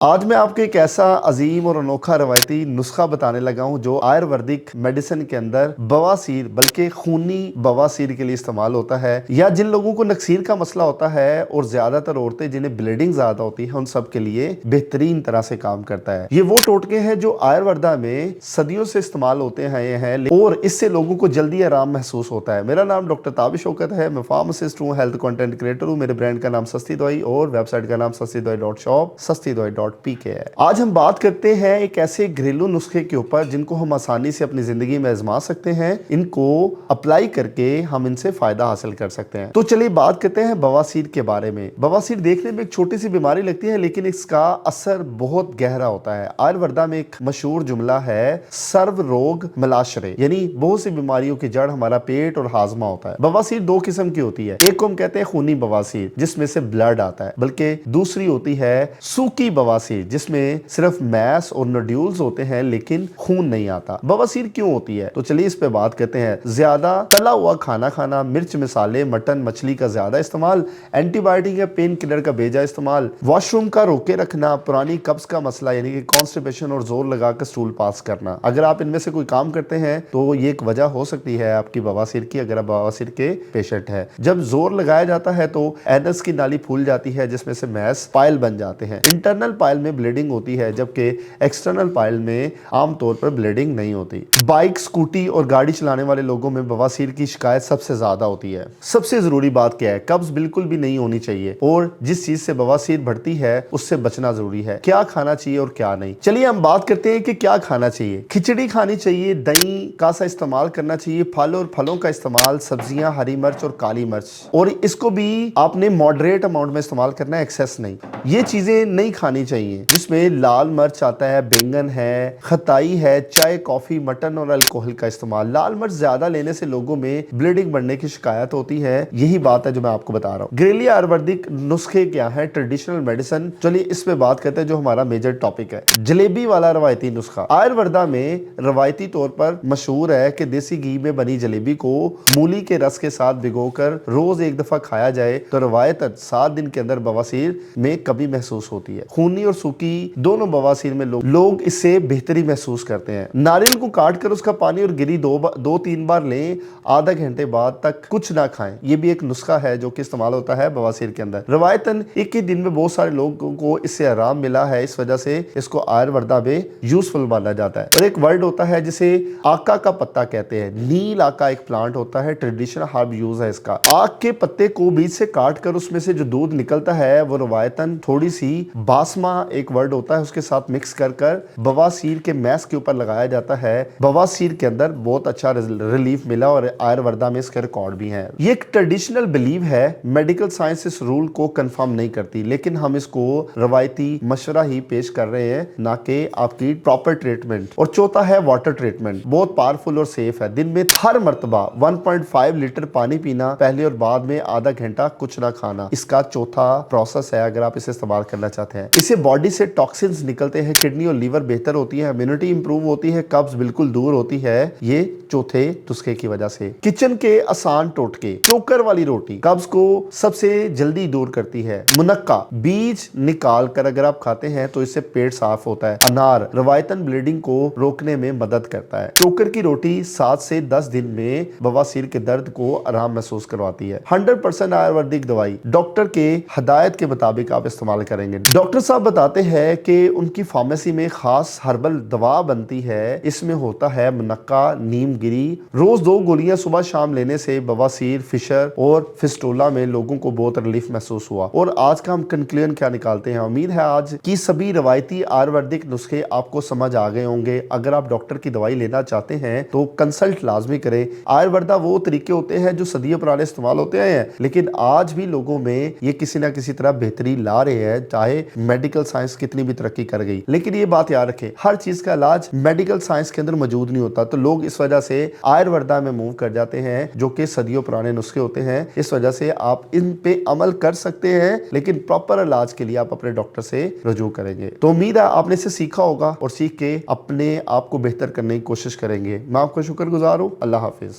आज मैं आपको एक ऐसा अजीम और अनोखा रवायती नुस्खा बताने लगा हूँ जो आयुर्वेदिक मेडिसिन के अंदर बवासीर बल्कि खूनी बवासीर के लिए इस्तेमाल होता है, या जिन लोगों को नक्सीर का मसला होता है और ज्यादातर औरतें जिन्हें ब्लीडिंग ज्यादा होती है उन सब के लिए बेहतरीन तरह से काम करता है। ये वो टोटके हैं जो आयुर्वेदा में सदियों से इस्तेमाल होते हैं और इससे लोगों को जल्दी आराम महसूस होता है। मेरा नाम डॉक्टर ताबिश शौकत है, मैं फार्मासिस्ट हूँ, हेल्थ कंटेंट क्रिएटर हूँ। मेरे ब्रांड का नाम सस्ती दवाई और वेबसाइट का नाम sastidawai.shop, sastidawai.pk है। आज हम बात करते हैं एक ऐसे घरेलू नुस्खे के ऊपर जिनको हम आसानी से अपनी जिंदगी में आजमा सकते हैं। इनको अप्लाई करके हम इनसे फायदा हासिल कर सकते हैं। तो चलिए बात करते हैं बवासीर के बारे में। बवासीर देखने में एक छोटी सी बीमारी लगती है लेकिन इसका असर बहुत गहरा होता है। आयुर्वेदा में एक मशहूर जुमला है, सर्व रोग मलाश्रे, यानी बहुत सी बीमारियों की जड़ हमारा पेट और हाजमा होता है। बवासीर दो किस्म की होती है, एक को हम कहते हैं खूनी बवासीर जिसमें से ब्लड आता है, बल्कि दूसरी होती है सूखी बवासीर जिसमें सिर्फ मैस और नोड्यूल्स होते हैं लेकिन खून नहीं आता। बवासीर क्यों होती है तो चलिए इस पे बात करते हैं। ज्यादा तला हुआ खाना खाना, मिर्च मसाले मटन मछली का ज्यादा इस्तेमाल, एंटीबायोटिक या पेन किलर का बेजा इस्तेमाल, वॉशरूम का रोके रखना, पुरानी कब्ज का मसला यानी कि कॉन्स्टिपेशन और जोर लगाकर स्टूल पास करना। अगर आप इनमें से कोई काम करते हैं तो ये एक वजह हो सकती है आपकी बवासीर की, अगर आप बवासीर के पेशेंट है। जब जोर लगाया जाता है तो एनस की नाली फूल जाती है जिसमें से मैस पाइल बन जाते हैं। इंटरनल पाइल में ब्लीडिंग होती है जबकि एक्सटर्नल पाइल में आमतौर पर ब्लीडिंग नहीं होती। बाइक, स्कूटी और गाड़ी चलाने वाले लोगों में बवासीर की शिकायत सबसे ज्यादा होती है। सबसे जरूरी बात क्या है, कब्ज बिल्कुल भी नहीं होनी चाहिए और जिस चीज से बवासीर बढ़ती है उससे बचना जरूरी है। क्या खाना चाहिए और क्या नहीं, चलिए हम बात करते हैं कि क्या खाना चाहिए। खिचड़ी खानी चाहिए, दही का सा इस्तेमाल करना चाहिए, फल और फलों का इस्तेमाल, सब्जियां, हरी मिर्च और काली मिर्च, और इसको भी आपने मॉडरेट अमाउंट में इस्तेमाल करना है, एक्सेस नहीं। ये चीजें नहीं खानी चाहिए जिसमें लाल मिर्च आता है, बैंगन है, खताई है, चाय, कॉफी, मटन और अल्कोहल का इस्तेमाल। लाल मिर्च ज्यादा लेने से लोगों में ब्लीडिंग बढ़ने की शिकायत होती है। यही बात है जो मैं आपको बता रहा हूँ। घरेलू आयुर्वेदिक नुस्खे क्या है, ट्रेडिशनल मेडिसिन, चलिए इस पे बात करते हैं जो हमारा मेजर टॉपिक है, जलेबी वाला रवायती नुस्खा। आयुर्वेदा में रवायती तौर पर मशहूर है कि देसी घी में बनी जलेबी को मूली के रस के साथ भिगोकर रोज एक दफा खाया जाए तो रवायतन 7 दिन के अंदर बवासीर में कमी महसूस होती है। खूनी और सूखी दोनों बवासीर में लोग इससे बेहतरी महसूस करते हैं। नारियल को काटकर उसका पानी और गिरी 2-3 बार लें, आधा घंटे बाद तक कुछ ना खाएं। ये भी एक नुस्खा है जो कि इस्तेमाल होता है बवासीर के अंदर। रवायतन एक ही दिन में बहुत सारे लोगों को इससे आराम मिला है, इस वजह से इसको आयुर्वेदा में यूजफुल माना जाता है। और एक वर्ड होता है जिसे आका का पत्ता कहते हैं। नील आका एक प्लांट होता है, ट्रेडिशनल हर्ब यूज है इसका। आक के पत्ते को बीच से काट कर उसमें से जो दूध निकलता है वो रवायतन थोड़ी सी बासमा एक वर्ड होता है उसके साथ मिक्स कर बवासीर के मैस के ऊपर लगाया जाता है। बवासीर के अंदर बहुत अच्छा रिलीफ मिला और आयुर्वेदा में इसके रिकॉर्ड भी हैं। ये एक ट्रेडिशनल बिलीव है, मेडिकल साइंस इस रूल को कंफर्म नहीं करती, लेकिन हम इसको रवायती मशवरा ही पेश कर रहे हैं, ना कि आपकी प्रॉपर ट्रीटमेंट। और चौथा है वाटर ट्रीटमेंट, बहुत पावरफुल और सेफ है। दिन में हर मर्तबा 1.5 लीटर पानी पीना, पहले और बाद में आधा घंटा कुछ ना खाना, इसका चौथा प्रोसेस है अगर आप इसे इस्तेमाल करना चाहते हैं। इससे बॉडी से टॉक्सिन्स निकलते हैं, किडनी और लीवर बेहतर होती है, इम्यूनिटी इंप्रूव होती है, कब्ज बिल्कुल दूर होती है। ये चौथे नुस्खे की वजह से। किचन के आसान टोटके, चोकर वाली रोटी कब्ज को सबसे जल्दी दूर करती है। मुनक्का, बीज निकाल कर अगर आप खाते हैं तो इससे पेट साफ होता है। अनार रवायतन ब्लीडिंग को रोकने में मदद करता है। चोकर की रोटी 7 से 10 दिन में बवासीर के दर्द को आराम महसूस करवाती है। 100% आयुर्वेदिक दवाई डॉक्टर के हदायत के मुताबिक आप इस्तेमाल करेंगे। डॉक्टर साहब बताते हैं कि उनकी फार्मेसी में खास हर्बल दवा बनती है, इसमें होता है मुनक्का, नीम गिरी। रोज 2 गोलियां सुबह शाम लेने से बवासीर, फिशर और फिस्टोला में लोगों को बहुत रिलीफ महसूस हुआ। और आज का हम कंक्लूजन क्या निकालते हैं, उम्मीद है आज की सभी रवायती आयुर्वेदिक नुस्खे आपको समझ आ गए होंगे। अगर आप डॉक्टर की दवाई लेना चाहते हैं तो कंसल्ट लाजमी करें। आयुर्वेदा वो तरीके होते हैं जो सदियों पुराने इस्तेमाल होते हैं, लेकिन आज भी लोगों में ये किसी ना किसी तरह बेहतरी ला रहे हैं, चाहे मेडिकल साइंस कितनी भी तरक्की कर गई। लेकिन ये बात याद रखें, हर चीज का इलाज मेडिकल साइंस के अंदर मौजूद नहीं होता, तो लोग इस वजह से आयुर्वेदा में मूव कर जाते हैं जो कि सदियों पुराने नुस्खे होते हैं। इस वजह से आप इन पे अमल कर सकते हैं, लेकिन प्रॉपर इलाज के लिए आप अपने डॉक्टर से रुजू करेंगे। तो उम्मीद है आपने इसे सीखा होगा और सीख के अपने आप को बेहतर करने की कोशिश करेंगे। मैं आपका शुक्रगुजार हूँ। अल्लाह हाफिज।